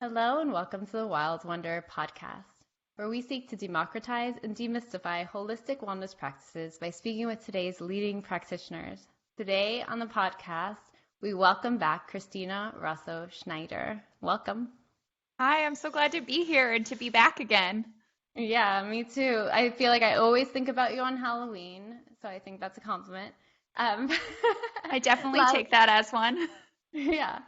Hello and welcome to the Wild Wonder podcast, where we seek to democratize and demystify holistic wellness practices by speaking with today's leading practitioners. Today on the podcast, we welcome back Christina Rosso-Schneider. Welcome. Hi, I'm so glad to be here and to be back again. Yeah, me too. I feel like I always think about you on Halloween, so I think that's a compliment. Um, I definitely last, take that as one. yeah.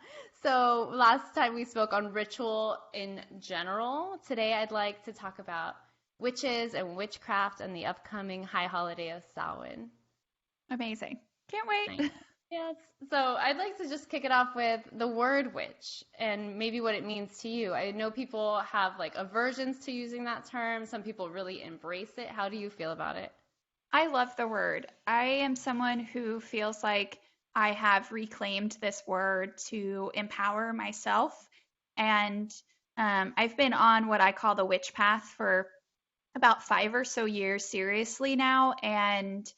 So last time we spoke on ritual in general. Today I'd like to talk about witches and witchcraft and the upcoming high holiday of Samhain. Amazing. Can't Nice. wait. Yes. So I'd like to just kick it off with the word witch and maybe what it means to you. I know people have like aversions to using that term. Some people really embrace it. How do you feel about it? I love the word. I am someone who feels like I have reclaimed this word to empower myself. And I've been on what I call the witch path for about 5 or so years seriously now. And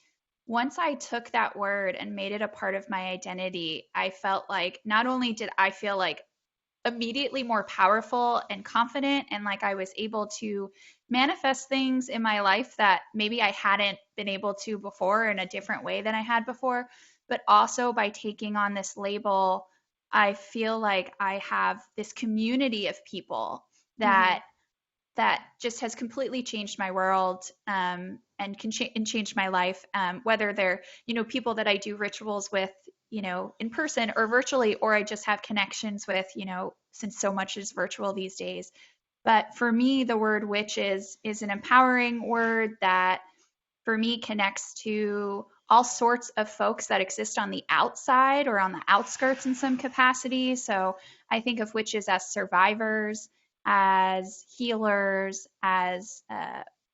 once I took that word and made it a part of my identity, I felt like not only did I feel like immediately more powerful and confident, and like I was able to manifest things in my life that maybe I hadn't been able to before in a different way than I had before. But also by taking on this label, I feel like I have this community of people Mm-hmm. that just has completely changed my world, and and changed my life. Whether they're people that I do rituals with, in person or virtually, or I just have connections with, since so much is virtual these days. But for me, the word witch is an empowering word that for me connects to all sorts of folks that exist on the outside or on the outskirts in some capacity. So I think of witches as survivors, as healers, as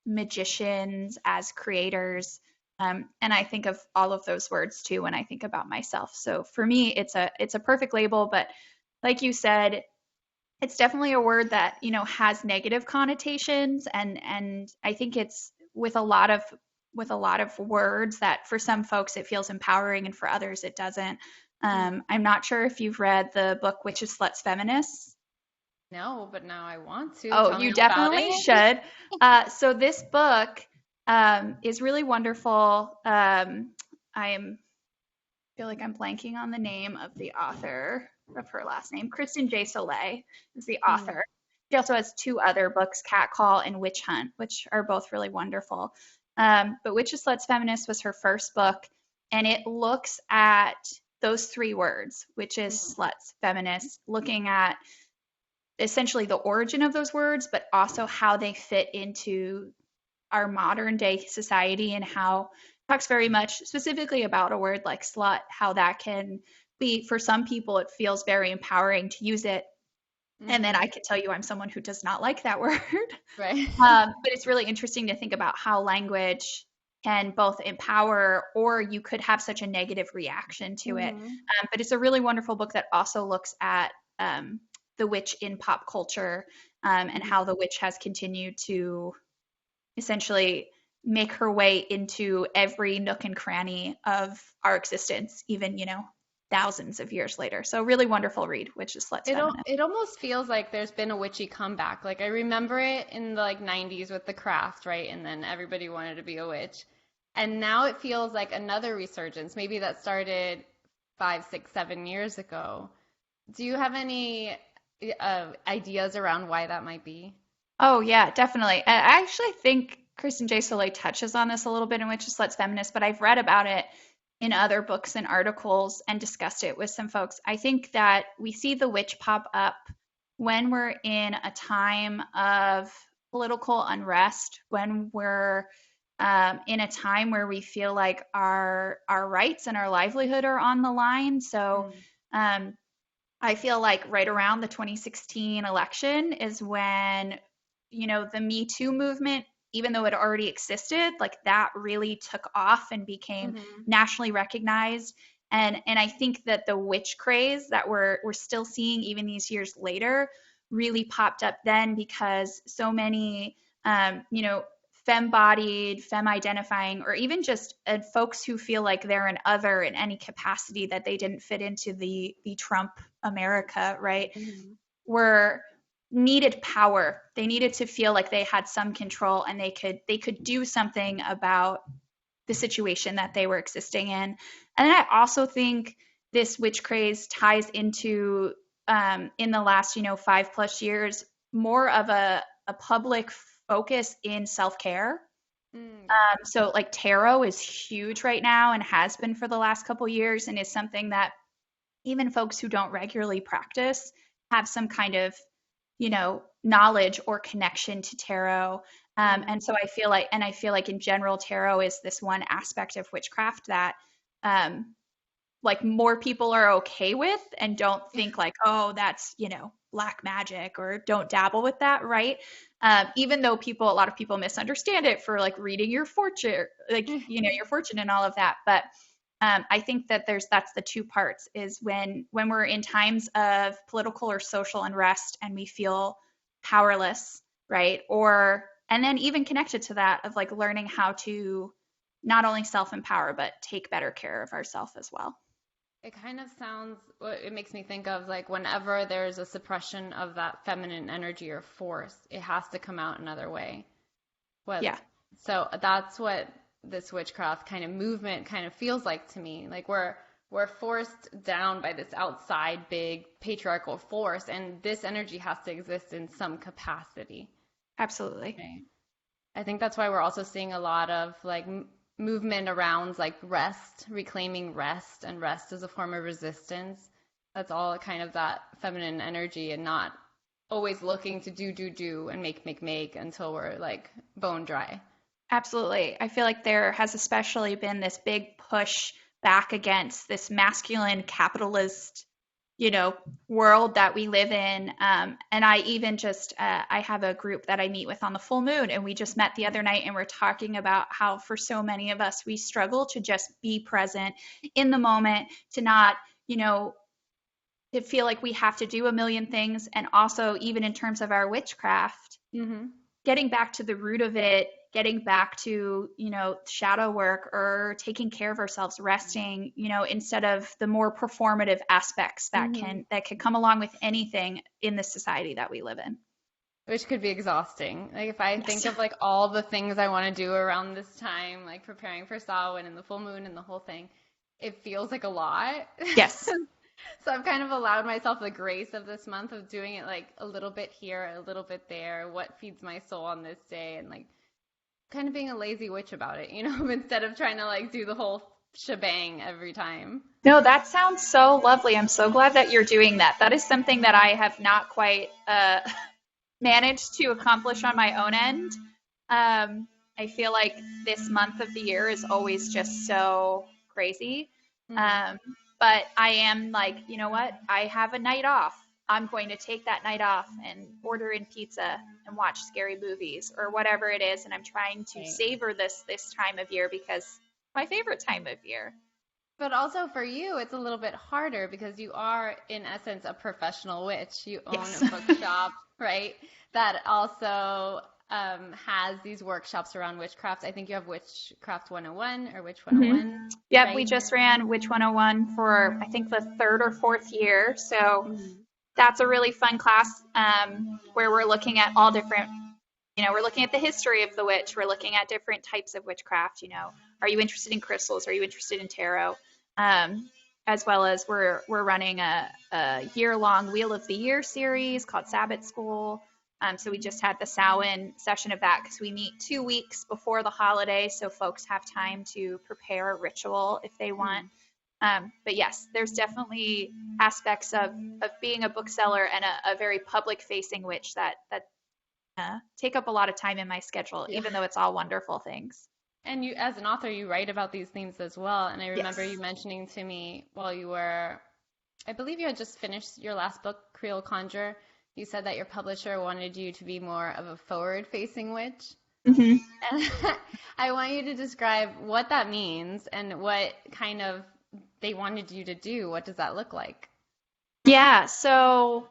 magicians, as creators. And I think of all of those words too when I think about myself. So for me, it's a perfect label. But like you said, it's definitely a word that has negative connotations, and I think it's with a lot of words that for some folks it feels empowering and for others it doesn't. I'm not sure if you've read the book Witches, Sluts, Feminists. No, but now I want to. Oh, Tell me you all about definitely it. should. So this book is really wonderful. I feel like I'm blanking on the name of the author of her last name. Kristen J. Sollee is the Mm. author. She also has two other books, Cat Call and Witch Hunt, which are both really wonderful. But Witches, Sluts, Feminists was her first book, and it looks at those three words, witches, sluts, feminists, looking at essentially the origin of those words, but also how they fit into our modern day society, and how talks very much specifically about a word like slut, how that can be for some people it feels very empowering to use it. And then Mm-hmm. I can tell you I'm someone who does not like that word. Right. But it's really interesting to think about how language can both empower, or you could have such a negative reaction to it. Mm-hmm. But it's a really wonderful book that also looks at the witch in pop culture, and how the witch has continued to essentially make her way into every nook and cranny of our existence, even, thousands of years later. So really wonderful read, which is Let's Feminist. It almost feels like there's been a witchy comeback. Like I remember it in the like 90s with The Craft, right? And then everybody wanted to be a witch. And now it feels like another resurgence. Maybe that started 5, 6, 7 years ago. Do you have any ideas around why that might be? Oh yeah, definitely. I actually think Kristen J. Soleil touches on this a little bit in Which is Let's Feminist, but I've read about it in other books and articles and discussed it with some folks. I think that we see the witch pop up when we're in a time of political unrest, when we're in a time where we feel like our rights and our livelihood are on the line. So Mm. um, I feel like right around the 2016 election is when, the Me Too movement, even though it already existed, like that really took off and became Mm-hmm. nationally recognized. And I think that the witch craze that we're still seeing even these years later really popped up then, because so many femme-bodied, femme-identifying, or even just folks who feel like they're an other in any capacity, that they didn't fit into the Trump America, right? Mm-hmm. Were needed power. They needed to feel like they had some control and they could do something about the situation that they were existing in. And then I also think this witch craze ties into in the last 5+ years more of a public focus in self-care. So like tarot is huge right now and has been for the last couple years, and is something that even folks who don't regularly practice have some kind of knowledge or connection to tarot. And so I feel like in general tarot is this one aspect of witchcraft that like more people are okay with and don't think like, oh, that's black magic, or don't dabble with that, right? Even though a lot of people misunderstand it for like reading your fortune, like your fortune and all of that. But I think that that's the two parts, is when we're in times of political or social unrest and we feel powerless, right? And then even connected to that of like learning how to not only self-empower, but take better care of ourselves as well. It kind of sounds, it makes me think of like whenever there's a suppression of that feminine energy or force, it has to come out another way. Yeah. So that's what this witchcraft kind of movement kind of feels like to me. Like we're forced down by this outside big patriarchal force, and this energy has to exist in some capacity. Absolutely. Okay. I think that's why we're also seeing a lot of like movement around like rest, reclaiming rest, and rest as a form of resistance. That's all kind of that feminine energy, and not always looking to do and make until we're like bone dry. Absolutely. I feel like there has especially been this big push back against this masculine capitalist world that we live in. And I even I have a group that I meet with on the full moon, and we just met the other night, and we're talking about how for so many of us, we struggle to just be present in the moment, to not, to feel like we have to do a million things. And also even in terms of our witchcraft, getting back to the root of it, getting back to, shadow work or taking care of ourselves, resting, instead of the more performative aspects that can come along with anything in the society that we live in. Which could be exhausting. Like if I think of like all the things I want to do around this time, like preparing for Samhain and the full moon and the whole thing, it feels like a lot. Yes. So I've kind of allowed myself the grace of this month of doing it like a little bit here, a little bit there, what feeds my soul on this day, and like kind of being a lazy witch about it, instead of trying to like do the whole shebang every time. No, that sounds so lovely. I'm so glad that you're doing that. That is something that I have not quite managed to accomplish on my own end. I feel like this month of the year is always just so crazy. But I am like, you know what? I have a night off. I'm going to take that night off and order in pizza and watch scary movies or whatever it is. And I'm trying to savor this time of year, because it's my favorite time of year. But also for you, it's a little bit harder because you are, in essence, a professional witch. You own a bookshop, right? That also has these workshops around witchcraft. I think you have Witchcraft 101 or Witch 101. Yep, right? We just ran Witch 101 for, I think, the 3rd or 4th year. So that's a really fun class where we're looking at all different, we're looking at the history of the witch. We're looking at different types of witchcraft. Are you interested in crystals? Are you interested in tarot? As well as we're running a year-long Wheel of the Year series called Sabbath School. So we just had the Samhain session of that because we meet 2 weeks before the holiday, so folks have time to prepare a ritual if they want. But yes, there's definitely aspects of being a bookseller and a very public-facing witch that take up a lot of time in my schedule, even though it's all wonderful things. And you, as an author, you write about these themes as well. And I remember you mentioning to me while you were, I believe you had just finished your last book, Creole Conjure. You said that your publisher wanted you to be more of a forward-facing witch. And I want you to describe what that means and what kind of they wanted you to do. What does that look like? Yeah, so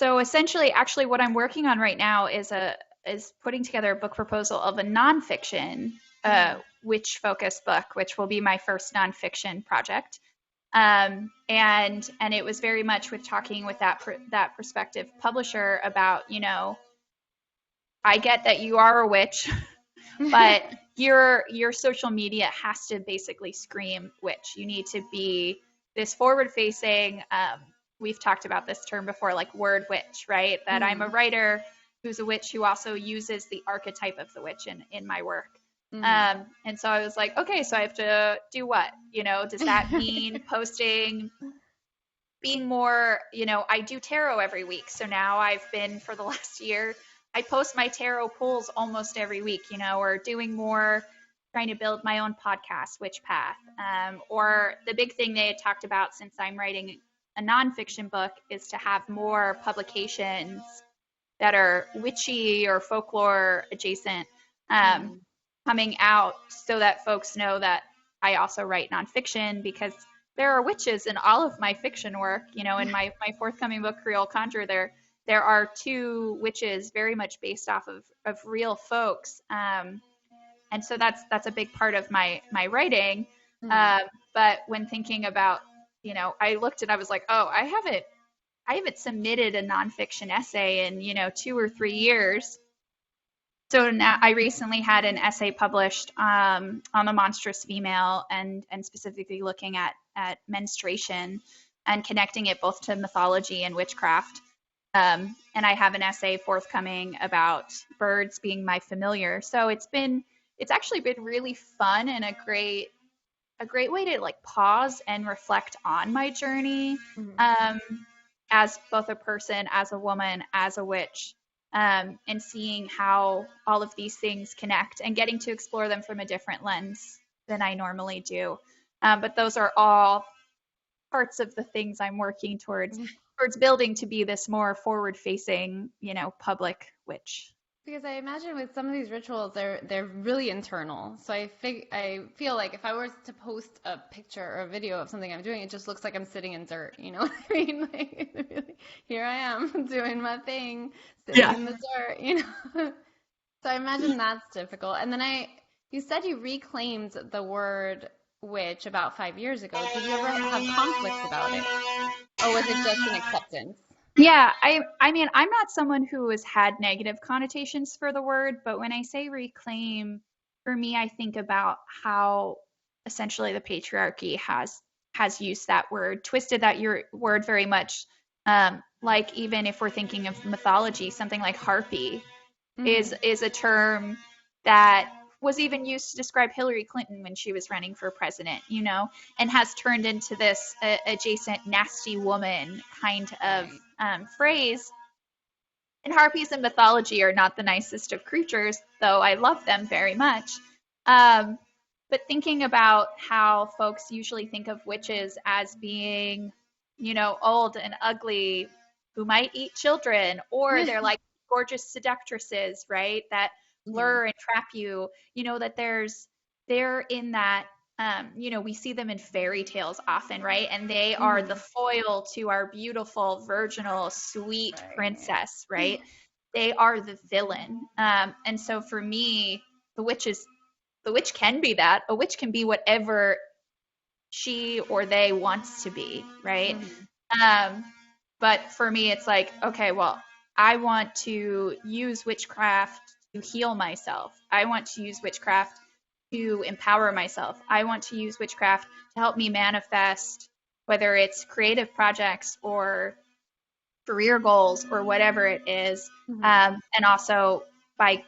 essentially, actually, what I'm working on right now is putting together a book proposal of a nonfiction witch-focused book, which will be my first nonfiction project. And it was very much with talking with that prospective publisher about, I get that you are a witch, but your social media has to basically scream witch. You need to be this forward facing, we've talked about this term before, like word witch, right? That I'm a writer who's a witch who also uses the archetype of the witch in my work. And so I was like, okay, so I have to do what? Does that mean posting, being more, I do tarot every week. So now I've been, for the last year, I post my tarot pulls almost every week, or doing more, trying to build my own podcast, Witch Path. Or the big thing they had talked about, since I'm writing a nonfiction book, is to have more publications that are witchy or folklore adjacent coming out, so that folks know that I also write nonfiction, because there are witches in all of my fiction work. In my forthcoming book, Creole, Conjure, there are 2 witches very much based off of real folks. And so that's a big part of my writing. But when thinking about, I looked and I was like, oh, I haven't submitted a nonfiction essay in, 2 or 3 years. So now I recently had an essay published on the monstrous female, and specifically looking at menstruation and connecting it both to mythology and witchcraft. And I have an essay forthcoming about birds being my familiar. So it's actually been really fun and a great way to like pause and reflect on my journey, as both a person, as a woman, as a witch, and seeing how all of these things connect and getting to explore them from a different lens than I normally do. But those are all parts of the things I'm working towards building to be this more forward-facing, public witch. Because I imagine with some of these rituals, they're really internal. So I feel like if I were to post a picture or a video of something I'm doing, it just looks like I'm sitting in dirt. You know what I mean? Like, really, here I am doing my thing, sitting in the dirt. So I imagine that's difficult. And then you said you reclaimed the word witch about 5 years ago. Did you ever have conflicts about it, or was it just an acceptance? Yeah, I mean, I'm not someone who has had negative connotations for the word, but when I say reclaim, for me, I think about how essentially the patriarchy has used that word, twisted that word very much. Like, even if we're thinking of mythology, something like harpy is a term that was even used to describe Hillary Clinton when she was running for president, and has turned into this adjacent nasty woman kind of phrase. And harpies in mythology are not the nicest of creatures, though I love them very much. But thinking about how folks usually think of witches as being, old and ugly, who might eat children, or they're like gorgeous seductresses, right? That lure and trap you, that they're in that, we see them in fairy tales often, right? And they are the foil to our beautiful, virginal, sweet princess, right? They are the villain. And so for me, the witch can be that. A witch can be whatever she or they wants to be, right? But for me, it's like, okay, well, I want to use witchcraft to heal myself. I want to use witchcraft to empower myself. I want to use witchcraft to help me manifest, whether it's creative projects or career goals or whatever it is. And also by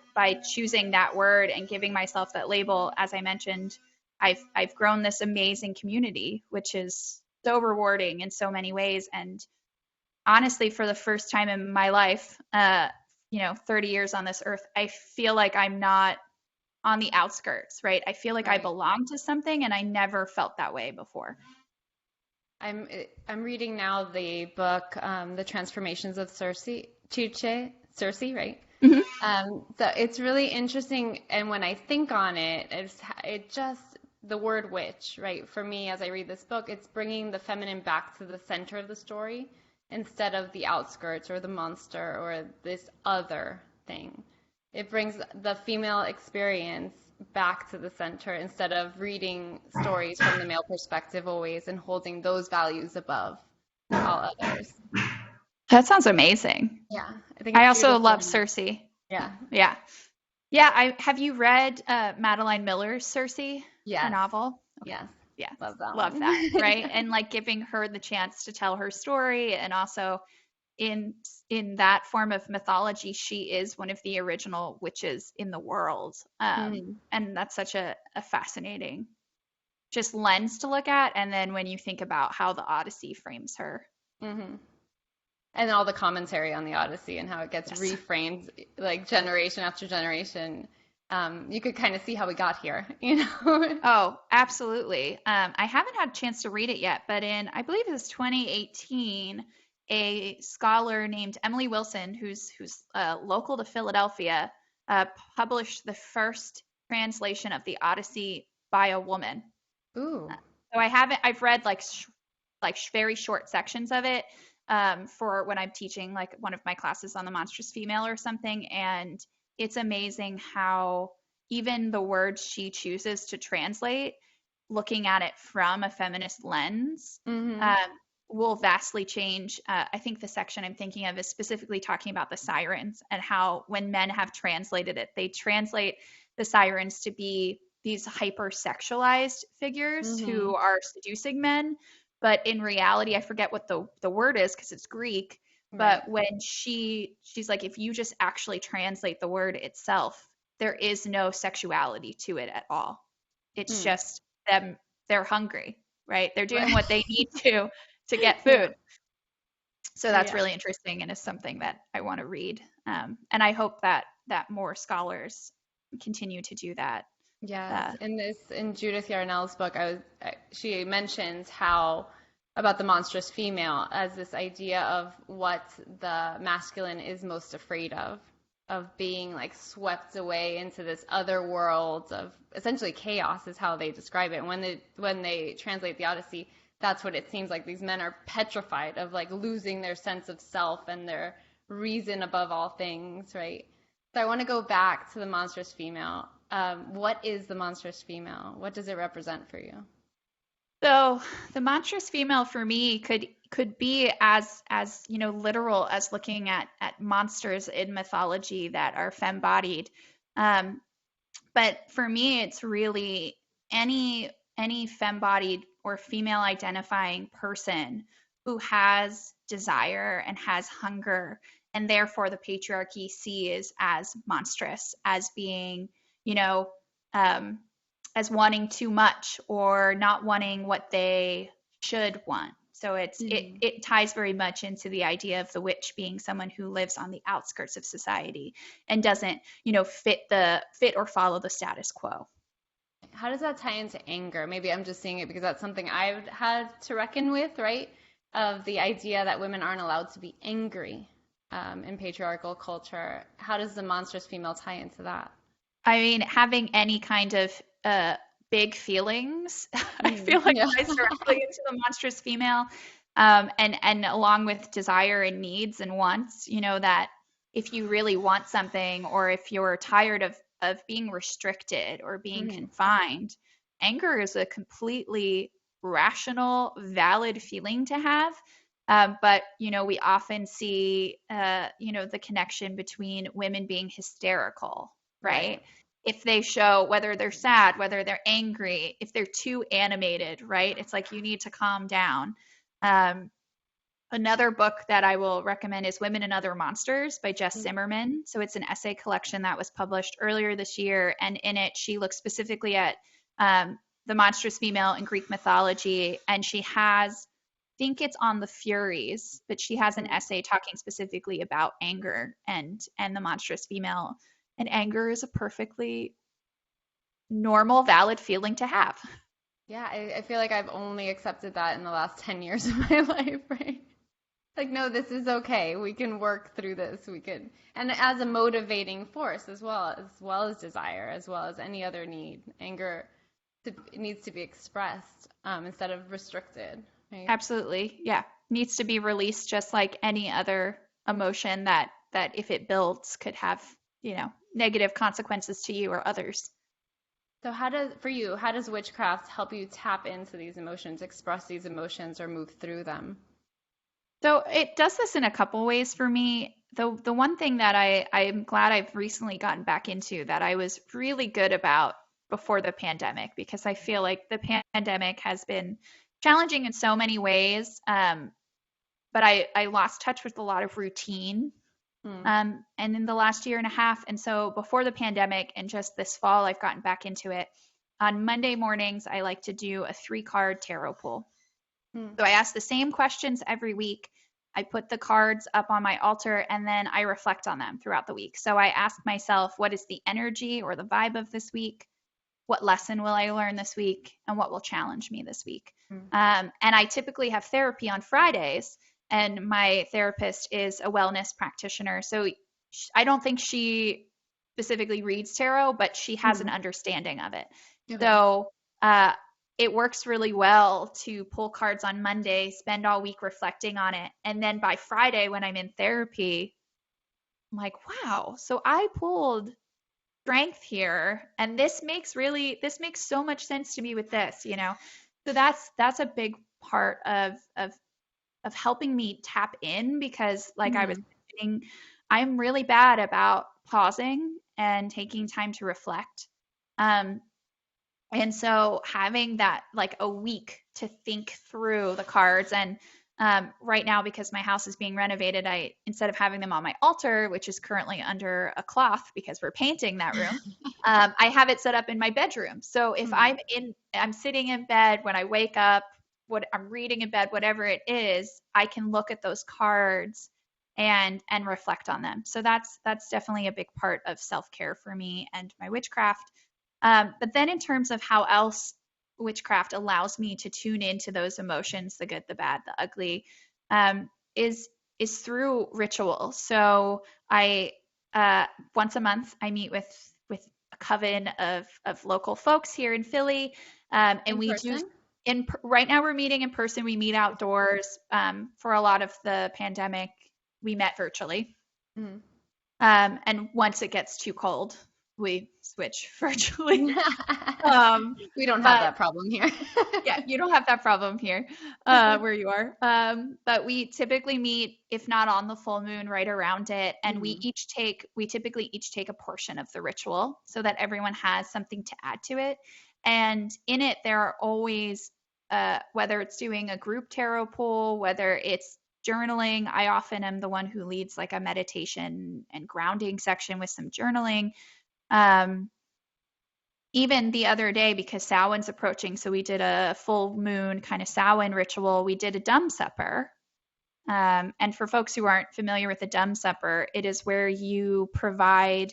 choosing that word and giving myself that label, as I mentioned, I've grown this amazing community, which is so rewarding in so many ways. And honestly, for the first time in my life, 30 years on this earth, I feel like I'm not on the outskirts, right? I feel like I belong to something, and I never felt that way before. I'm reading now the book, The Transformations of Circe, right? So it's really interesting, and when I think on it, the word witch, right? For me, as I read this book, it's bringing the feminine back to the center of the story instead of the outskirts or the monster or this other thing. It brings the female experience back to the center instead of reading stories from the male perspective always and holding those values above all others. That sounds amazing. Yeah, I think I it's also Judith love Butler. Circe. Yeah. Yeah. Yeah, have you read Madeline Miller's Circe, her Yes. novel? Okay. Yes. Yeah, Love that love one. that, right? And like giving her the chance to tell her story, and also in that form of mythology, she is one of the original witches in the world. Mhm. And that's such a fascinating just lens to look at. And then when you think about how the Odyssey frames her. Mhm. And all the commentary on the Odyssey and how it gets Yes. reframed like generation after generation. You could kind of see how we got here, you know? Oh, absolutely. I haven't had a chance to read it yet, but I believe it was 2018, a scholar named Emily Wilson, who's local to Philadelphia, published the first translation of the Odyssey by a woman. Ooh. So I've read like very short sections of it for when I'm teaching like one of my classes on the monstrous female or something, and it's amazing how even the words she chooses to translate, looking at it from a feminist lens, Mhm. will vastly change. I think the section I'm thinking of is specifically talking about the sirens and how when men have translated it, they translate the sirens to be these hypersexualized figures who Mhm. are seducing men. But in reality, I forget what the word is because it's Greek. Right. But when she's like, if you just actually translate the word itself, there is no sexuality to it at all. It's Hmm. just them, they're hungry, right? They're doing Right. what they need to get Yeah. food. So that's Yeah. really interesting and is something that I want to read. And I hope that more scholars continue to do that. Yes, Uh, in Judith Yarnell's book, she mentions how about the monstrous female as this idea of what the masculine is most afraid of being like swept away into this other world of essentially chaos is how they describe it. And when they translate the Odyssey, that's what it seems like. These men are petrified of like losing their sense of self and their reason above all things, right? So I want to go back to the monstrous female. What is the monstrous female? What does it represent for you? so the monstrous female for me could be as literal as looking at monsters in mythology that are femme-bodied. Um, but for me, it's really any femme-bodied or female identifying person who has desire and has hunger, and therefore the patriarchy sees as monstrous, as being, you know, um, as wanting too much or not wanting what they should want. So Mm. it ties very much into the idea of the witch being someone who lives on the outskirts of society and doesn't, fit or follow the status quo. How does that tie into anger? Maybe I'm just seeing it because that's something I've had to reckon with, right? Of the idea that women aren't allowed to be angry in patriarchal culture. How does the monstrous female tie into that? I mean, having any kind of big feelings, I Mm. feel like Yeah. ties directly into the monstrous female, and along with desire and needs and wants. That if you really want something, or if you're tired of being restricted or being Hmm. confined, anger is a completely rational, valid feeling to have. But we often see the connection between women being hysterical, Right. right? If they show whether they're sad, whether they're angry, if they're too animated, right? It's like you need to calm down. Um, Another book that I will recommend is Women and Other Monsters by Jess Zimmerman. So it's an essay collection that was published earlier this year, and in it she looks specifically at the monstrous female in Greek mythology, and she has, I think it's on the Furies, but she has an Mm. essay talking specifically about anger and the monstrous female. And anger is a perfectly normal, valid feeling to have. Yeah, I feel like I've only accepted that in the last 10 years of my life, right? Like, no, this is okay. We can work through this. We can, and as a motivating force as well as desire, as well as any other need. Anger it needs to be expressed instead of restricted, right? Absolutely. Yeah. Needs to be released just like any other emotion that if it builds could have, negative consequences to you or others. So how does witchcraft help you tap into these emotions, express these emotions, or move through them? So it does this in a couple ways for me. The one thing that I'm glad I've recently gotten back into that I was really good about before the pandemic, because I feel like the pandemic has been challenging in so many ways. But I lost touch with a lot of routine. Hmm. And in the last year and a half, and so before the pandemic and just this fall, I've gotten back into it. On Monday mornings, I like to do a 3-card tarot pull. Hmm. So I ask the same questions every week. I put the cards up on my altar and then I reflect on them throughout the week. So I ask myself, what is the energy or the vibe of this week? What lesson will I learn this week? And what will challenge me this week? Hmm. And I typically have therapy on Fridays, and my therapist is a wellness practitioner. So I don't think she specifically reads tarot, but she has an understanding of it. Okay. So it works really well to pull cards on Monday, spend all week reflecting on it. And then by Friday, when I'm in therapy, I'm like, wow, so I pulled strength here. And this makes so much sense to me with this, you know? So that's a big part of helping me tap in, because like I was saying, I'm really bad about pausing and taking time to reflect. And so having that like a week to think through the cards, and right now, because my house is being renovated, I, instead of having them on my altar, which is currently under a cloth because we're painting that room, I have it set up in my bedroom. So if I'm sitting in bed when I wake up, what I'm reading in bed, whatever it is, I can look at those cards and reflect on them. So that's definitely a big part of self-care for me and my witchcraft. But then in terms of how else witchcraft allows me to tune into those emotions, the good, the bad, the ugly, is through ritual. So I once a month I meet with a coven of local folks here in Philly, and In we do person? right now we're meeting in person. We meet outdoors. For a lot of the pandemic, we met virtually. Mhm. And once it gets too cold, we switch virtually. We don't have But that problem here. yeah, you don't have that problem here where you are. But we typically meet, if not on the full moon, right around it. And Mhm. we typically each take a portion of the ritual so that everyone has something to add to it. And in it, there are always, whether it's doing a group tarot pull, whether it's journaling, I often am the one who leads like a meditation and grounding section with some journaling. Um, Even the other day, because Samhain's approaching, so we did a full moon kind of Samhain ritual. We did a dumb supper. And for folks who aren't familiar with a dumb supper, it is where you provide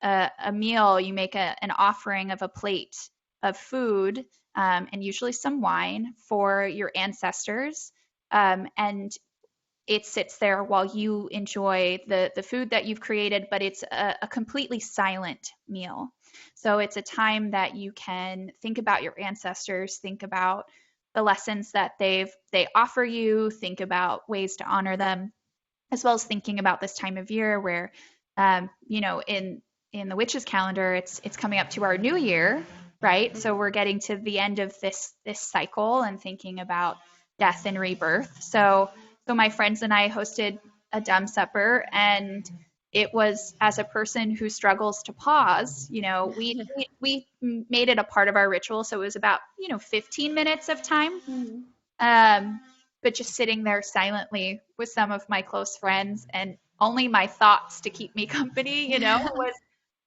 a meal, you make an offering of a plate of food, and usually some wine for your ancestors. And it sits there while you enjoy the food that you've created, but it's a completely silent meal. So it's a time that you can think about your ancestors, think about the lessons that they offer you, think about ways to honor them, as well as thinking about this time of year where, in the witches calendar, it's coming up to our new year, right? So we're getting to the end of this cycle and thinking about death and rebirth. So my friends and I hosted a dumb supper, and it was, as a person who struggles to pause, we made it a part of our ritual. So it was about 15 minutes of time, Mhm. but just sitting there silently with some of my close friends and only my thoughts to keep me company, was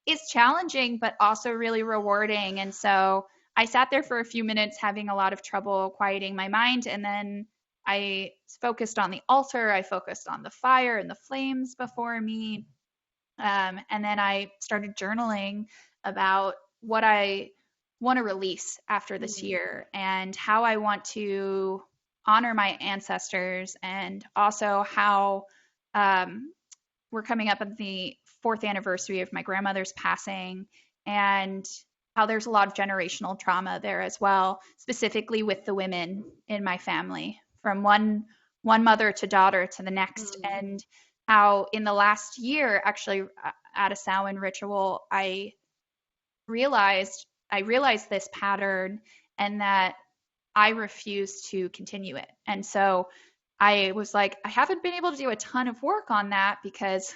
is challenging, but also really rewarding. And so I sat there for a few minutes having a lot of trouble quieting my mind. And then I focused on the altar. I focused on the fire and the flames before me. And then I started journaling about what I want to release after this year and how I want to honor my ancestors, and also how we're coming up on the 4th anniversary of my grandmother's passing, and how there's a lot of generational trauma there as well, specifically with the women in my family, from one mother to daughter to the next. And how in the last year, actually at a Samhain ritual, I realized I realized this pattern and that I refused to continue it. And so I was like, I haven't been able to do a ton of work on that because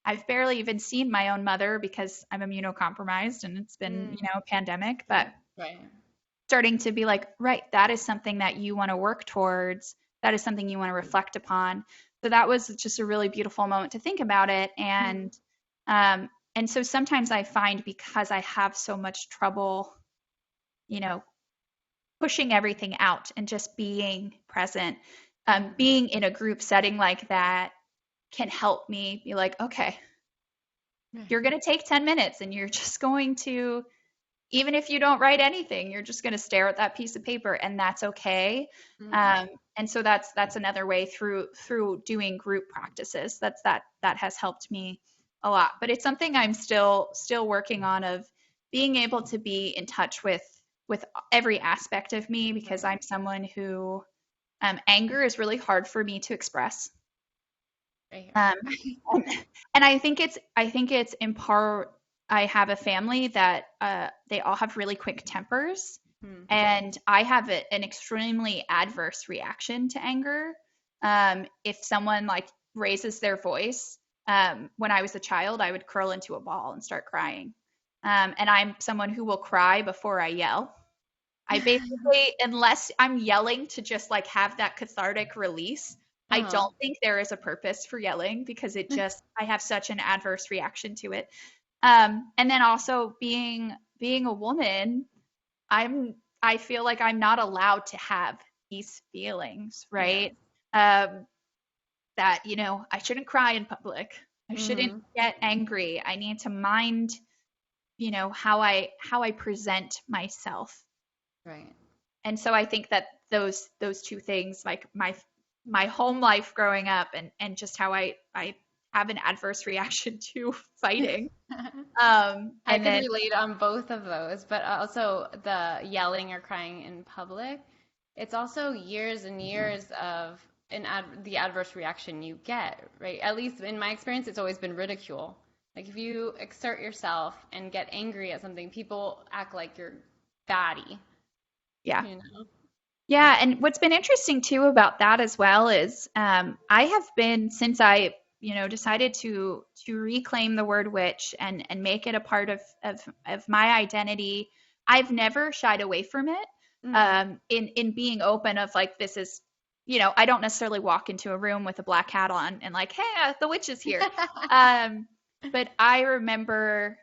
I've barely even seen my own mother because I'm immunocompromised and it's been, a pandemic, but Right. starting to be like, right, that is something that you want to work towards. That is something you want to reflect upon. So that was just a really beautiful moment to think about it. And so sometimes I find because I have so much trouble, pushing everything out and just being present, being in a group setting like that can help me be like, okay, you're going to take 10 minutes and you're just going to, even if you don't write anything, you're just going to stare at that piece of paper and that's okay. And so that's another way through doing group practices. That has helped me a lot, but it's something I'm still working on, of being able to be in touch with every aspect of me, because I'm someone who anger is really hard for me to express. And I think it's in part, I have a family that they all have really quick tempers, and I have an extremely adverse reaction to anger. If someone like raises their voice, when I was a child, I would curl into a ball and start crying. And I'm someone who will cry before I yell. I basically, unless I'm yelling to just like have that cathartic release, I don't think there is a purpose for yelling, because I have such an adverse reaction to it. And then also being a woman, I feel like I'm not allowed to have these feelings, right? Yeah. That, I shouldn't cry in public. I shouldn't get angry. I need to mind, how I present myself. Right. And so I think that those two things, like my home life growing up and just how I have an adverse reaction to fighting. I can relate on both of those, but also the yelling or crying in public. It's also years and years of the adverse reaction you get, right? At least in my experience, it's always been ridicule. Like if you exert yourself and get angry at something, people act like you're batty. Yeah. Yeah, and what's been interesting too about that as well is I have been, since I decided to reclaim the word witch and make it a part of my identity, I've never shied away from it. In being open of like, this is, I don't necessarily walk into a room with a black hat on and like, hey, the witch is here. But I remember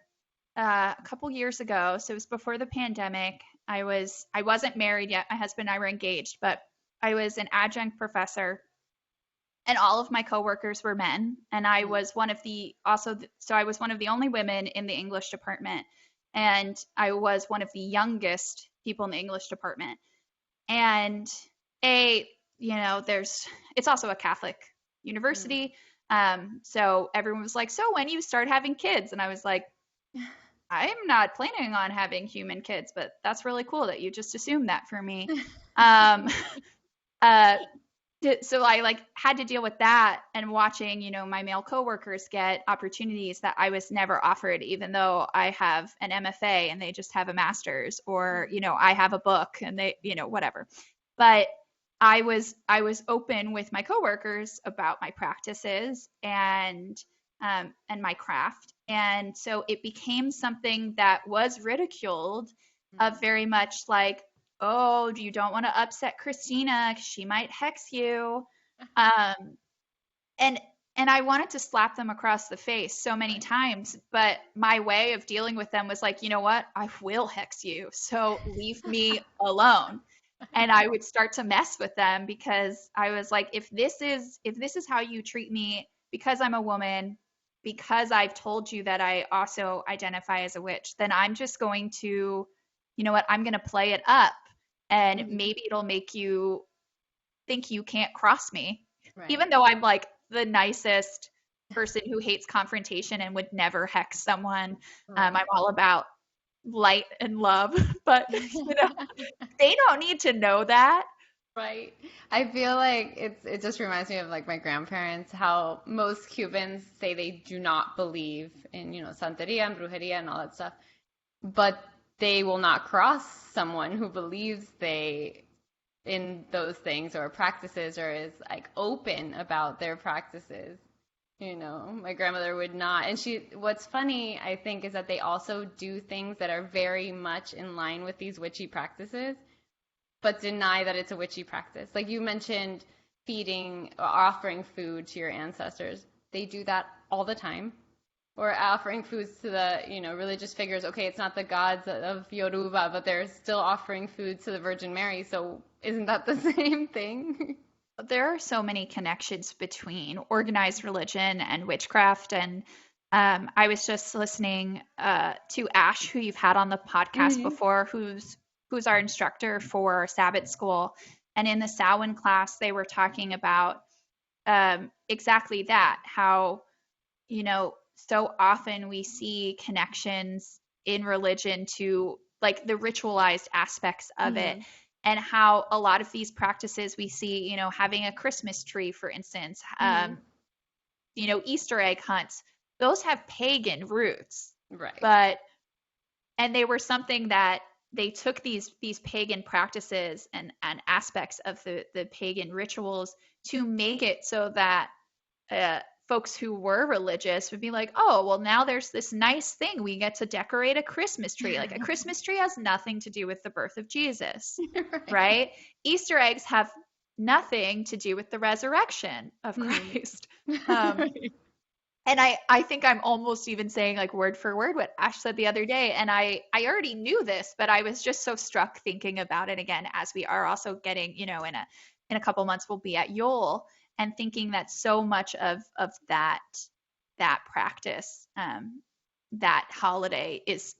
a couple years ago, so it was before the pandemic. I wasn't married yet. My husband and I were engaged, but I was an adjunct professor, and all of my coworkers were men. And I was one of the only women in the English department. And I was one of the youngest people in the English department. And it's also a Catholic university. So everyone was like, so when you start having kids? And I was like, I'm not planning on having human kids, but that's really cool that you just assumed that for me. So I like had to deal with that, and watching, my male coworkers get opportunities that I was never offered, even though I have an MFA and they just have a master's, or, I have a book and they, whatever. But I was open with my coworkers about my practices and my craft. And so it became something that was ridiculed, of very much like, oh, you don't want to upset Christina, she might hex you. And I wanted to slap them across the face so many times, but my way of dealing with them was like, you know what? I will hex you, so leave me alone. And I would start to mess with them, because I was like, if this is how you treat me because I'm a woman, because I've told you that I also identify as a witch, then I'm just going to, I'm going to play it up, and maybe it'll make you think you can't cross me. Right. Even though I'm like the nicest person who hates confrontation and would never hex someone. Right. I'm all about light and love, but they don't need to know that. Right. I feel like it just reminds me of like my grandparents, how most Cubans say they do not believe in, Santeria and brujeria and all that stuff. But they will not cross someone who believes they in those things or practices or is like open about their practices. You know, my grandmother would not. And what's funny, I think, is that they also do things that are very much in line with these witchy practices, but deny that it's a witchy practice. Like you mentioned, feeding or offering food to your ancestors. They do that all the time. Or offering foods to the, religious figures. Okay, it's not the gods of Yoruba, but they're still offering food to the Virgin Mary. So isn't that the same thing? There are so many connections between organized religion and witchcraft. And I was just listening to Ash, who you've had on the podcast before, who's our instructor for Sabbath school. And in the Samhain class, they were talking about exactly that, how, so often we see connections in religion to like the ritualized aspects of it, and how a lot of these practices we see, having a Christmas tree, for instance, Easter egg hunts, those have pagan roots. Right. And they were something that they took these pagan practices and aspects of the pagan rituals to make it so that folks who were religious would be like, oh, well, now there's this nice thing. We get to decorate a Christmas tree. Like a Christmas tree has nothing to do with the birth of Jesus, right? Easter eggs have nothing to do with the resurrection of Christ. And I think I'm almost even saying like word for word what Ash said the other day. And I already knew this, but I was just so struck thinking about it again, as we are also getting, in a couple months, we'll be at Yule, and thinking that so much of that practice, that holiday is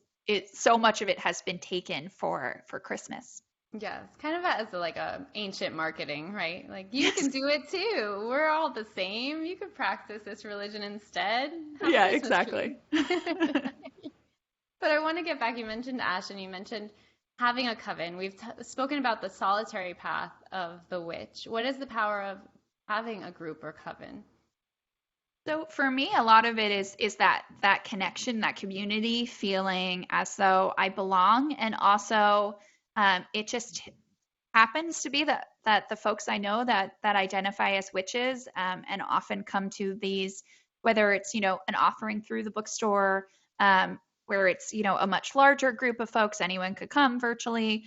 so much of it has been taken for Christmas. Yes, kind of as like a ancient marketing, right? Like you can do it too. We're all the same. You could practice this religion instead. Yeah, exactly. But I want to get back. You mentioned Ash, and you mentioned having a coven. We've spoken about the solitary path of the witch. What is the power of having a group or coven? So for me, a lot of it is that connection, that community, feeling as though I belong, and also it just happens to be that the folks I know that identify as witches and often come to these, whether it's an offering through the bookstore, where it's a much larger group of folks, anyone could come virtually,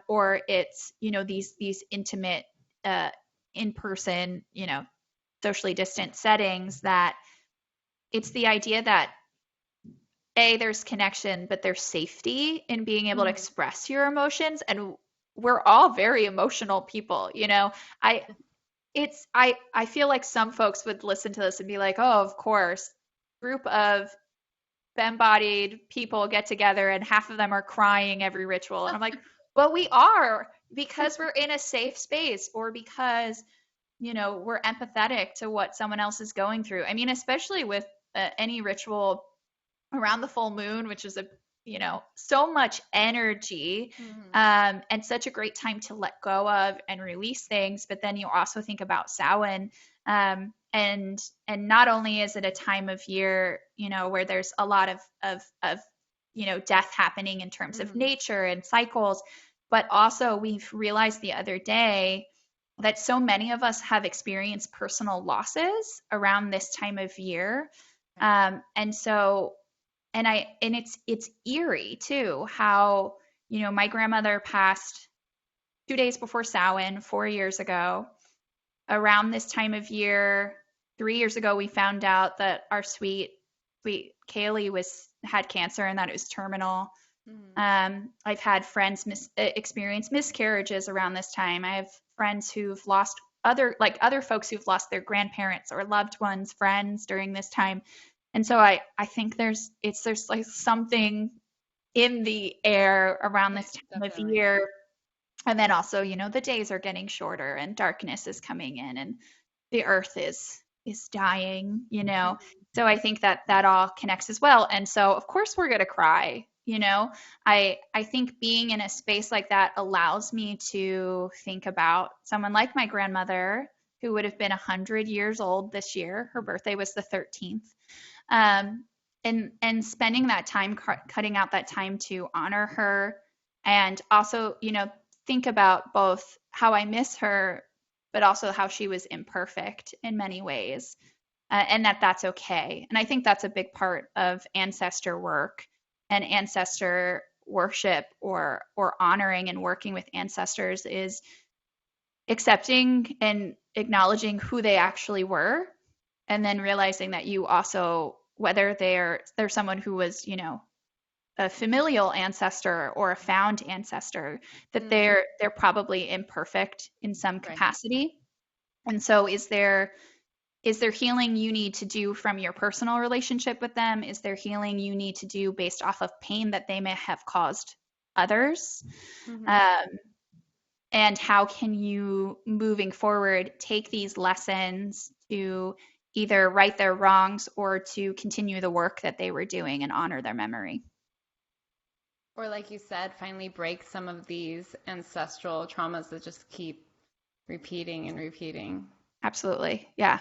or it's these intimate in-person, socially distant settings, that it's the idea that there's connection, but there's safety in being able to express your emotions. And we're all very emotional people, I feel like some folks would listen to this and be like, oh, of course, group of femme-bodied people get together and half of them are crying every ritual. And I'm like, well, we are, because we're in a safe space, or because we're empathetic to what someone else is going through. I mean, especially with any ritual around the full moon, which is so much energy, and such a great time to let go of and release things. But then you also think about Samhain, and not only is it a time of year, where there's a lot of death happening in terms of nature and cycles, but also we've realized the other day that so many of us have experienced personal losses around this time of year. And it's eerie too, how, my grandmother passed 2 days before Samhain 4 years ago. Around this time of year, 3 years ago, we found out that our sweet Kaylee had cancer and that it was terminal. I've had friends experience miscarriages around this time. I have friends who've lost other folks who've lost their grandparents or loved ones, friends during this time. And so I think there's like something in the air around this time of year. And then also, the days are getting shorter and darkness is coming in and the earth is dying, So I think that all connects as well. And so of course we're going to cry. I think being in a space like that allows me to think about someone like my grandmother, who would have been 100 years old this year. Her birthday was the 13th. and spending that time cutting out that time to honor her, and also, think about both how I miss her, but also how she was imperfect in many ways, and that's okay. And I think that's a big part of ancestor work and ancestor worship, or honoring and working with ancestors, is accepting and acknowledging who they actually were, and then realizing that you also, whether they're someone who was, a familial ancestor or a found ancestor, that they're probably imperfect in some capacity. And so is there healing you need to do from your personal relationship with them? Is there healing you need to do based off of pain that they may have caused others? And how can you, moving forward, take these lessons to either right their wrongs or to continue the work that they were doing and honor their memory? Or like you said, finally break some of these ancestral traumas that just keep repeating and repeating. Absolutely. Yeah.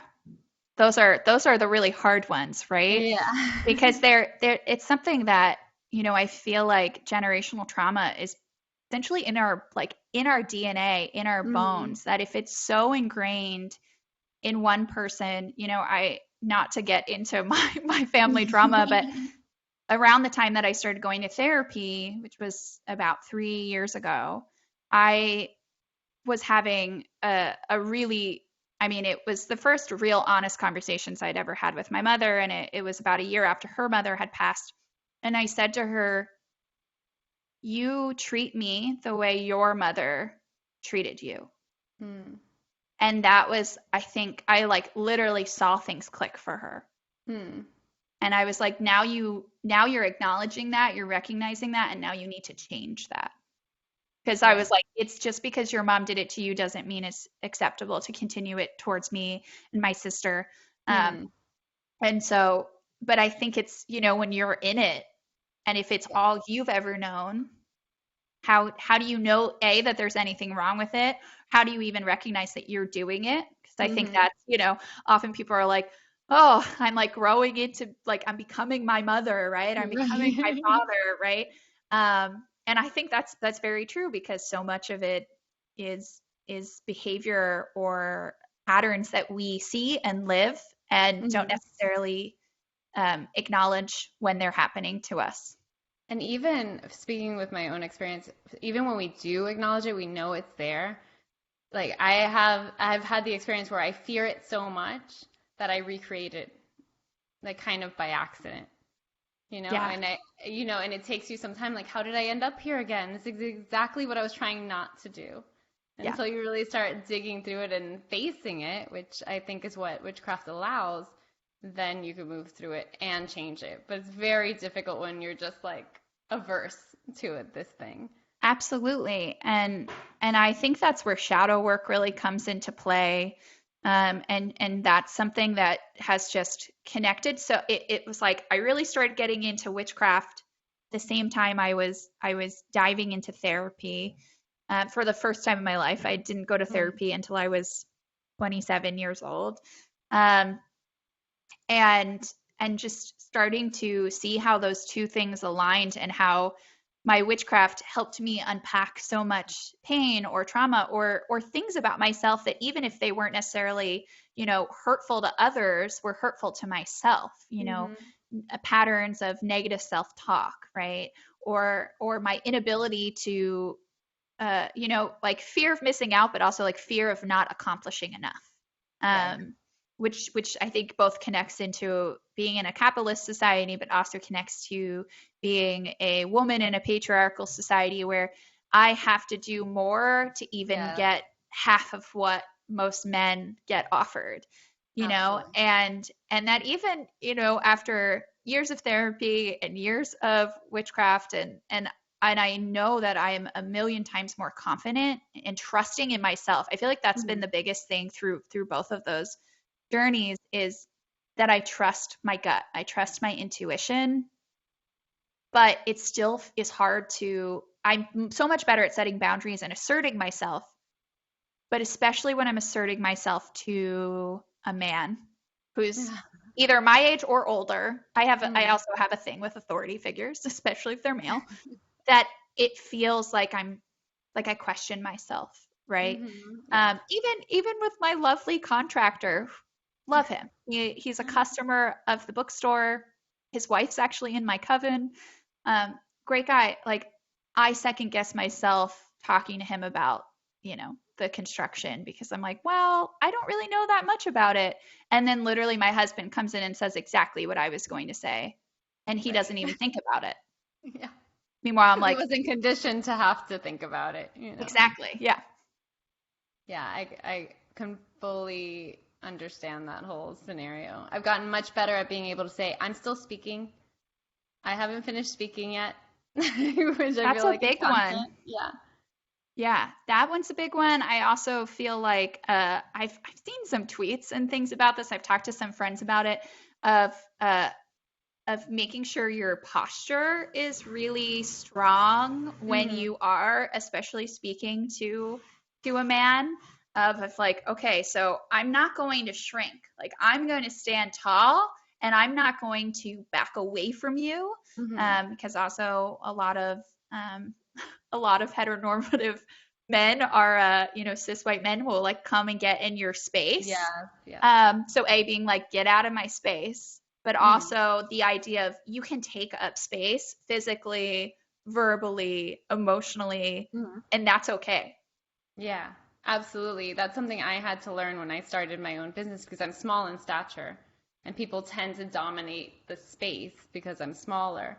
Those are the really hard ones, right? Yeah. Because it's something that, I feel like generational trauma is essentially in our DNA, in our bones, that if it's so ingrained in one person, not to get into my family drama, but around the time that I started going to therapy, which was about 3 years ago, I was having a really, it was the first real honest conversations I'd ever had with my mother. And it was about a year after her mother had passed. And I said to her, "You treat me the way your mother treated you." And that was, I think, I literally saw things click for her. And I was like, now you're acknowledging that, you're recognizing that, and now you need to change that. Because I was like, it's just because your mom did it to you doesn't mean it's acceptable to continue it towards me and my sister. And so, but I think it's, when you're in it, and if it's all you've ever known, how do you know, A, that there's anything wrong with it? How do you even recognize that you're doing it? Because I think that's, often people are like, oh, I'm growing into, I'm becoming my mother, right? I'm becoming my father, right? And I think that's very true, because so much of it is behavior or patterns that we see and live and don't necessarily acknowledge when they're happening to us. And even speaking with my own experience, even when we do acknowledge it, we know it's there. I've had the experience where I fear it so much that I recreate it, kind of by accident, and and it takes you some time. How did I end up here again? This is exactly what I was trying not to do. Until you really start digging through it and facing it, which I think is what witchcraft allows, then you can move through it and change it. But it's very difficult when you're just averse to it, this thing. Absolutely. And I think that's where shadow work really comes into play. And that's something that has just connected. So it was I really started getting into witchcraft the same time I was diving into therapy. For the first time in my life. I didn't go to therapy until I was 27 years old. And just starting to see how those two things aligned, and how my witchcraft helped me unpack so much pain or trauma or things about myself that, even if they weren't necessarily, hurtful to others, were hurtful to myself, patterns of negative self-talk, right? Or my inability to, fear of missing out, but also fear of not accomplishing enough. Which I think both connects into being in a capitalist society, but also connects to being a woman in a patriarchal society where I have to do more to even get half of what most men get offered, and that even, after years of therapy and years of witchcraft, and I know that I am a million times more confident and trusting in myself. I feel like that's been the biggest thing through both of those journeys, is that I trust my gut. I trust my intuition, but it still is hard I'm so much better at setting boundaries and asserting myself, but especially when I'm asserting myself to a man who's either my age or older. I also have a thing with authority figures, especially if they're male, that it feels like I question myself, right? Even with my lovely contractor, love him. He's a customer of the bookstore. His wife's actually in my coven. Great guy. Like, I second guess myself talking to him about, the construction, because I'm like, well, I don't really know that much about it. And then literally my husband comes in and says exactly what I was going to say, and he doesn't even think about it. Yeah. Meanwhile, I'm like, he wasn't conditioned to have to think about it. Exactly. Yeah. Yeah, I can fully understand that whole scenario. I've gotten much better at being able to say, I'm still speaking. I haven't finished speaking yet. Which I feel like a big one. Yeah. Yeah, that one's a big one. I also feel like I've seen some tweets and things about this. I've talked to some friends about it, of making sure your posture is really strong when you are, especially speaking to a man. Of like, okay, so I'm not going to shrink. Like, I'm going to stand tall, and I'm not going to back away from you, because also a lot of heteronormative men are, cis white men will like come and get in your space. Yeah. So being like, get out of my space, but also the idea of you can take up space physically, verbally, emotionally, and that's okay. Yeah, absolutely. That's something I had to learn when I started my own business, because I'm small in stature and people tend to dominate the space because I'm smaller.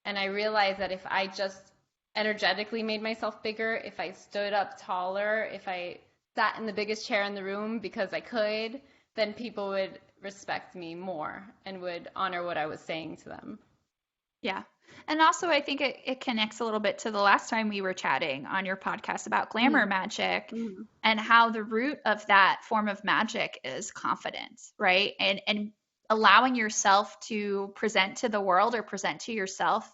And I realized that if I just energetically made myself bigger, if I stood up taller, if I sat in the biggest chair in the room because I could, then people would respect me more and would honor what I was saying to them. Yeah. And also, I think it connects a little bit to the last time we were chatting on your podcast about glamour magic, and how the root of that form of magic is confidence, right? And allowing yourself to present to the world, or present to yourself,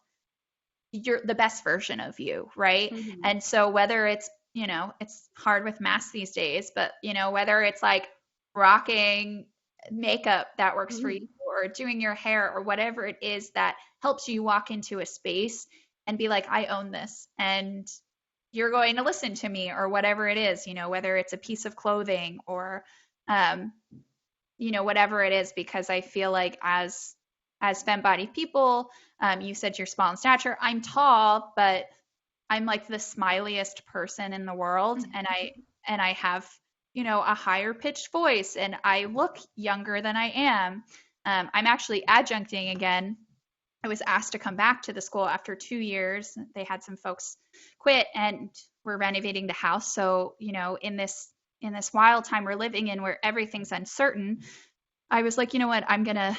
you're the best version of you, right? And so whether it's, it's hard with masks these days, but whether it's like rocking makeup that works for you, or doing your hair, or whatever it is that helps you walk into a space and be like, I own this, and you're going to listen to me, or whatever it is, whether it's a piece of clothing, or whatever it is, because I feel like as femme-bodied people, you said you're small in stature. I'm tall, but I'm like the smiliest person in the world, and I have a higher pitched voice, and I look younger than I am. I'm actually adjuncting again. I was asked to come back to the school after 2 years. They had some folks quit, and we're renovating the house. So, in this wild time we're living in, where everything's uncertain, I was like, you know what, I'm gonna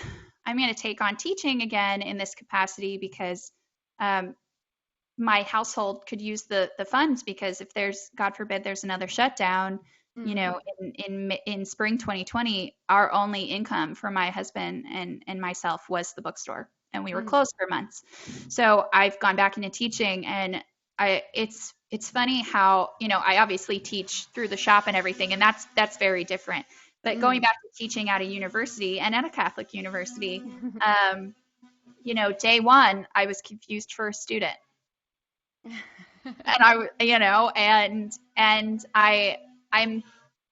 take on teaching again in this capacity, because my household could use the funds, because if there's, God forbid, there's another shutdown, in spring 2020, our only income for my husband and myself was the bookstore, and we were closed for months. So I've gone back into teaching, and it's funny how, I obviously teach through the shop and everything, and that's very different. But going back to teaching at a university, and at a Catholic university, day one, I was confused for a student. And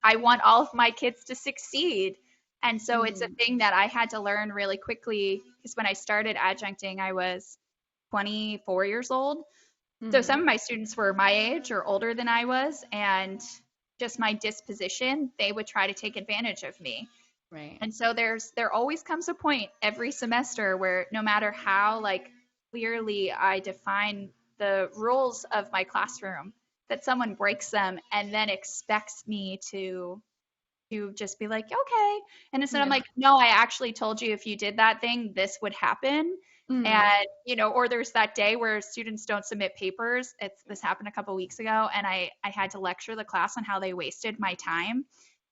I want all of my kids to succeed. And so it's a thing that I had to learn really quickly, because when I started adjuncting, I was 24 years old. So some of my students were my age or older than I was, and just my disposition, they would try to take advantage of me. Right. And so there always comes a point every semester where, no matter how like clearly I define the rules of my classroom, that someone breaks them and then expects me to just be like, okay. And instead I'm like, no, I actually told you if you did that thing, this would happen. And, or there's that day where students don't submit papers. This happened a couple weeks ago, and I had to lecture the class on how they wasted my time.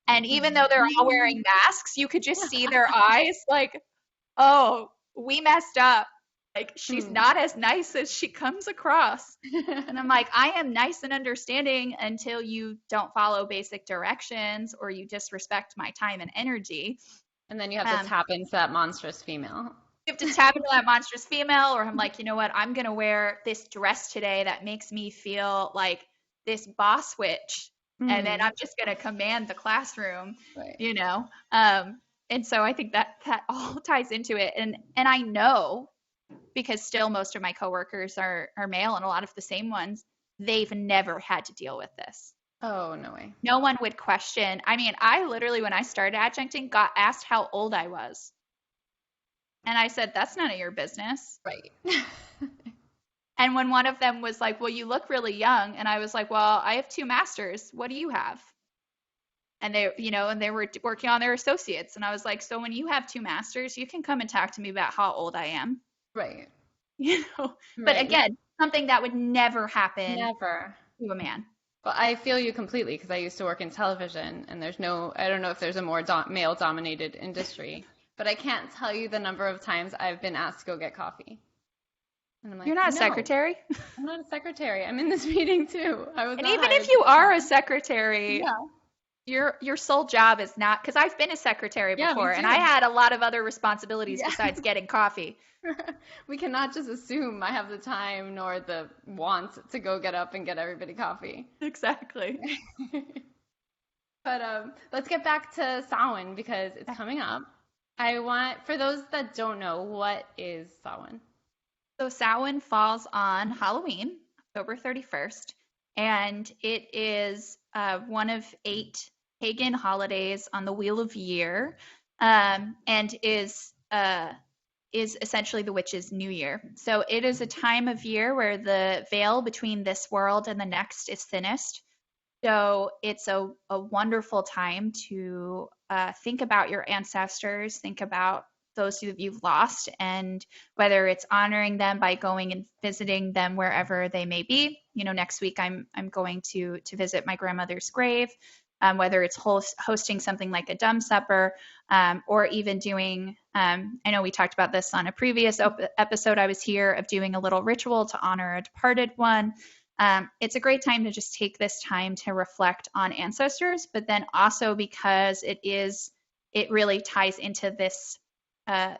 And even though they're all wearing masks, you could just see their eyes like, oh, we messed up. Like, she's not as nice as she comes across. And I'm like, I am nice and understanding until you don't follow basic directions, or you disrespect my time and energy. And then you have to Um, tap into that monstrous female. you have to tap into that monstrous female, or I'm like, you know what? I'm going to wear this dress today that makes me feel like this boss witch. And then Hmm. I'm just going to command the classroom, Right. you know? And so I think that all ties into it. And I know, because still most of my coworkers are male, and a lot of the same ones, they've never had to deal with this. Oh, no way. No one would question. I mean, I literally, when I started adjuncting, got asked how old I was. And I said, that's none of your business. Right. And when one of them was like, well, you look really young. And I was like, well, I have 2 masters. What do you have? And they were working on their associates. And I was like, so when you have 2 masters, you can come and talk to me about how old I am. Right. But Right. again, something that would never happen Never. to a man. Well, I feel you completely because I used to work in television, and I don't know if there's a more male-dominated industry, but I can't tell you the number of times I've been asked to go get coffee. And I'm like, You're not a no, secretary. I'm not a secretary. I'm in this meeting too. I was And not even hired if to you do are that. a secretary, Yeah. your sole job is not, because I've been a secretary Yeah, me before, and too. I had a lot of other responsibilities Yeah. besides getting coffee. We cannot just assume I have the time nor the want to go get up and get everybody coffee. Exactly. But let's get back to Samhain because it's coming up. For those that don't know, what is Samhain? So Samhain falls on Halloween, October 31st, and it is one of 8 pagan holidays on the Wheel of Year, and is essentially the witch's new year. So it is a time of year where the veil between this world and the next is thinnest. So it's a wonderful time to think about your ancestors, think about those who you've lost, and whether it's honoring them by going and visiting them wherever they may be. Next week I'm going to visit my grandmother's grave. Whether it's hosting something like a dumb supper, or even doing, I know we talked about this on a previous episode I was here, of doing a little ritual to honor a departed one. It's a great time to just take this time to reflect on ancestors, but then also because it really ties into this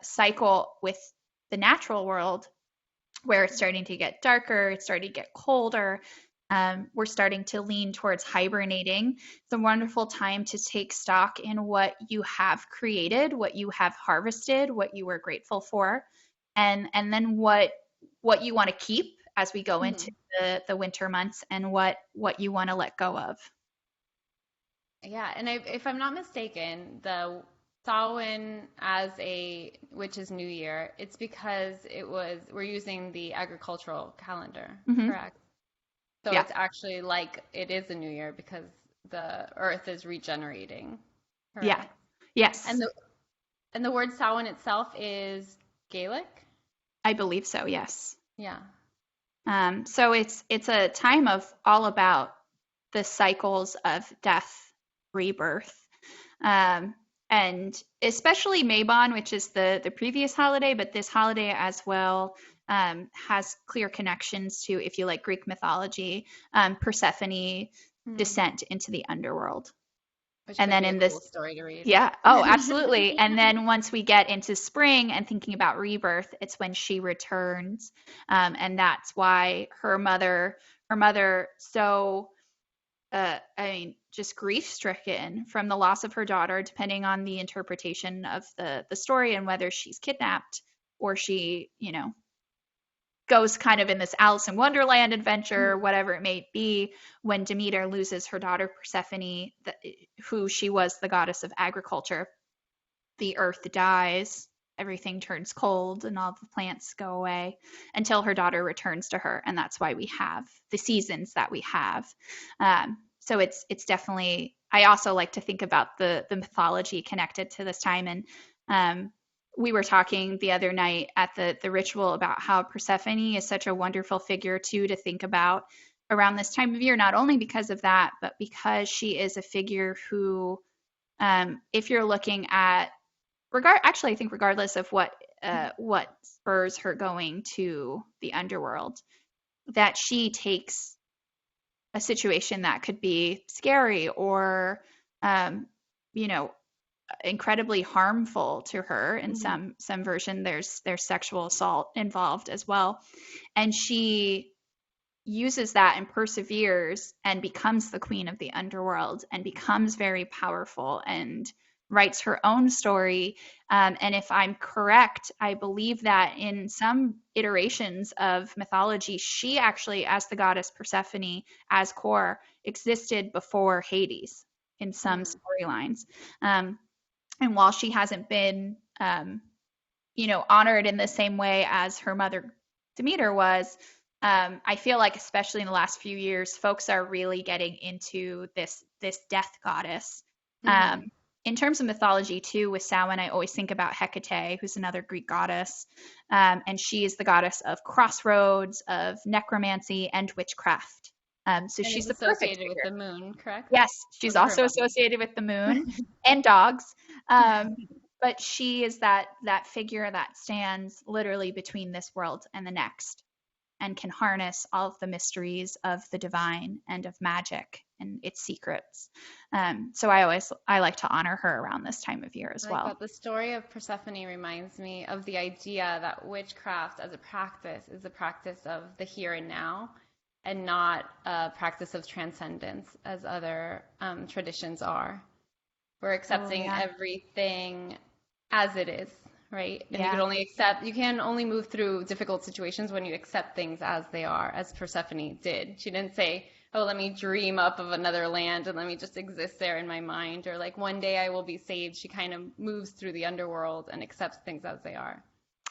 cycle with the natural world, where it's starting to get darker, it's starting to get colder. We're starting to lean towards hibernating. It's a wonderful time to take stock in what you have created, what you have harvested, what you were grateful for, and then what you want to keep as we go into the winter months, and what you want to let go of. Yeah, and if I'm not mistaken, the Samhain as a witch's new year, it's because we're using the agricultural calendar, correct? So Yeah. it's actually like it is a new year because the earth is regenerating. Correct? Yeah. Yes. And the word Samhain itself is Gaelic? I believe so, yes. Yeah. So it's a time of all about the cycles of death, rebirth, and especially Mabon, which is the previous holiday, but this holiday as well has clear connections to, if you like Greek mythology, Persephone descent into the underworld. Which and could then be in a this cool story to read. Yeah. Oh, absolutely. And then once we get into spring and thinking about rebirth, it's when she returns. And that's why her mother, so, just grief stricken from the loss of her daughter, depending on the interpretation of the story and whether she's kidnapped or she, goes kind of in this Alice in Wonderland adventure, whatever it may be. When Demeter loses her daughter Persephone, who she was the goddess of agriculture, the earth dies, everything turns cold, and all the plants go away until her daughter returns to her. And that's why we have the seasons that we have. So it's definitely, I also like to think about the mythology connected to this time. And we were talking the other night at the ritual about how Persephone is such a wonderful figure too to think about around this time of year, not only because of that, but because she is a figure who, if you're looking at I think regardless of what spurs her going to the underworld, that she takes a situation that could be scary or, incredibly harmful to her. In Mm-hmm. some version, there's sexual assault involved as well, and she uses that and perseveres and becomes the queen of the underworld and becomes very powerful and writes her own story. And if I'm correct, I believe that in some iterations of mythology, she actually, as the goddess Persephone, as Kor, existed before Hades in some Mm-hmm. storylines. And while she hasn't been, honored in the same way as her mother Demeter was, I feel like, especially in the last few years, folks are really getting into this death goddess. Mm-hmm. In terms of mythology, too, with Samhain, I always think about Hecate, who's another Greek goddess, and she is the goddess of crossroads, of necromancy, and witchcraft. So And she's is the perfect associated with figure. the moon, correct? Yes, she's That's what I've heard also about. associated with the moon and dogs. But she is that figure that stands literally between this world and the next, and can harness all of the mysteries of the divine and of magic and its secrets. So I like to honor her around this time of year as I like well. that. The story of Persephone reminds me of the idea that witchcraft as a practice is a practice of the here and now, and not a practice of transcendence as other traditions are. We're Oh accepting yeah, everything as it is, right? And yeah, you can only move through difficult situations when you accept things as they are, as Persephone did. She didn't say, oh, let me dream up of another land and let me just exist there in my mind, or like one day I will be saved. She kind of moves through the underworld and accepts things as they are.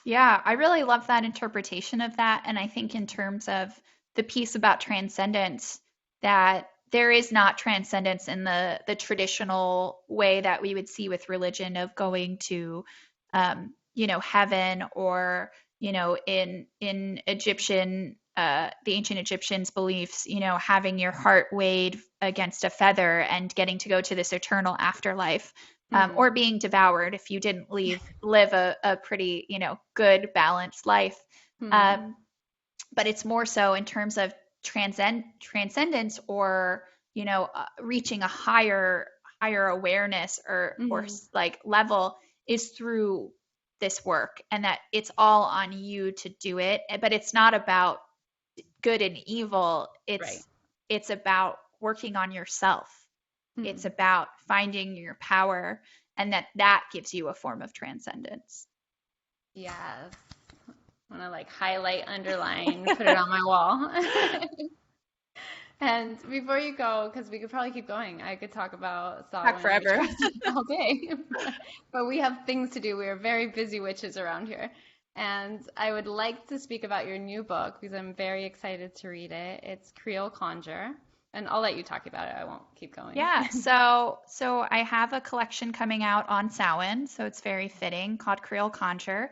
yeah. I really love that interpretation of that, and I think in terms of the piece about transcendence, that there is not transcendence in the traditional way that we would see with religion of going to heaven, or in Egyptian, the ancient Egyptians' beliefs, having your heart weighed against a feather and getting to go to this eternal afterlife, Mm-hmm. or being devoured if you didn't live a pretty, good balanced life. Mm-hmm. Um, but it's more so in terms of transcendence, or reaching a higher awareness, or Mm-hmm. like level, is through this work, and that it's all on you to do it. But it's not about good and evil. Right. It's about working on yourself. It's Mm-hmm. about finding your power, and that gives you a form of transcendence. Yes. I want to like highlight, underline, put it on my wall. And before you go, because we could probably keep going, I could talk about Back Samhain and forever. witchcraft all day. But we have things to do. We are very busy witches around here. And I would like to speak about your new book because I'm very excited to read it. It's Creole Conjure. And I'll let you talk about it. I won't keep going. Yeah, so I have a collection coming out on Samhain, so it's very fitting, called Creole Conjure,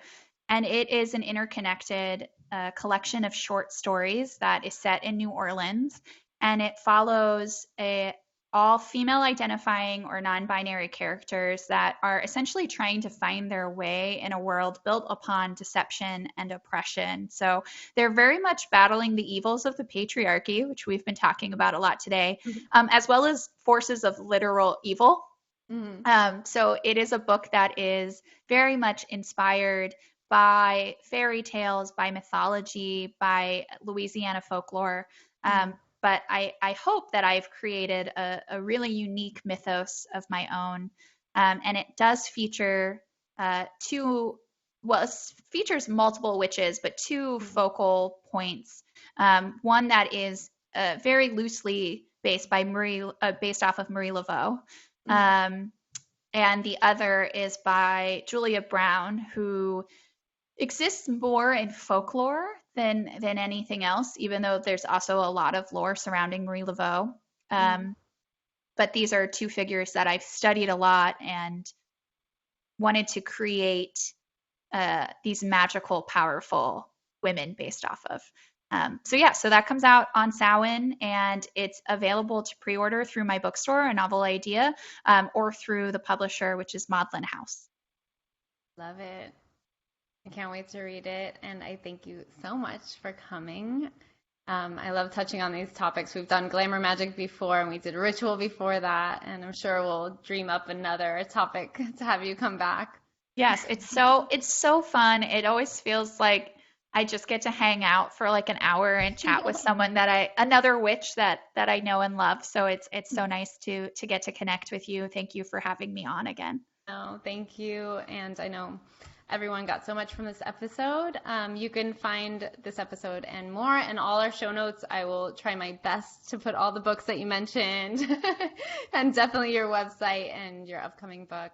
and it is an interconnected collection of short stories that is set in New Orleans, and it follows all female identifying or non-binary characters that are essentially trying to find their way in a world built upon deception and oppression. So they're very much battling the evils of the patriarchy, which we've been talking about a lot today, as well as forces of literal evil. Mm-hmm. So it is a book that is very much inspired by fairy tales, by mythology, by Louisiana folklore. Mm-hmm. But I hope that I've created a really unique mythos of my own. And it does feature it features multiple witches, but two focal points. One that is very loosely based off of Marie Laveau. Mm-hmm. And the other is by Julia Brown, who exists more in folklore than anything else, even though there's also a lot of lore surrounding Marie Laveau. Mm-hmm. But these are two figures that I've studied a lot and wanted to create these magical, powerful women based off of. So that comes out on Samhain, and it's available to pre-order through my bookstore, A Novel Idea, or through the publisher, which is Maudlin House. Love it. I can't wait to read it. And I thank you so much for coming. I love touching on these topics. We've done glamour magic before, and we did ritual before that, and I'm sure we'll dream up another topic to have you come back. Yes, it's so fun. It always feels like I just get to hang out for like an hour and chat with someone another witch that I know and love. So it's so nice to get to connect with you. Thank you for having me on again. No, thank you. And I know everyone got so much from this episode. You can find this episode and more in all our show notes. I will try my best to put all the books that you mentioned and definitely your website and your upcoming book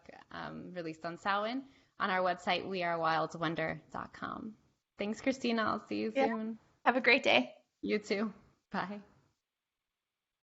released on Samhain on our website, wearewildwonder.com. Thanks, Christina. I'll see you soon. Have a great day. You too. Bye.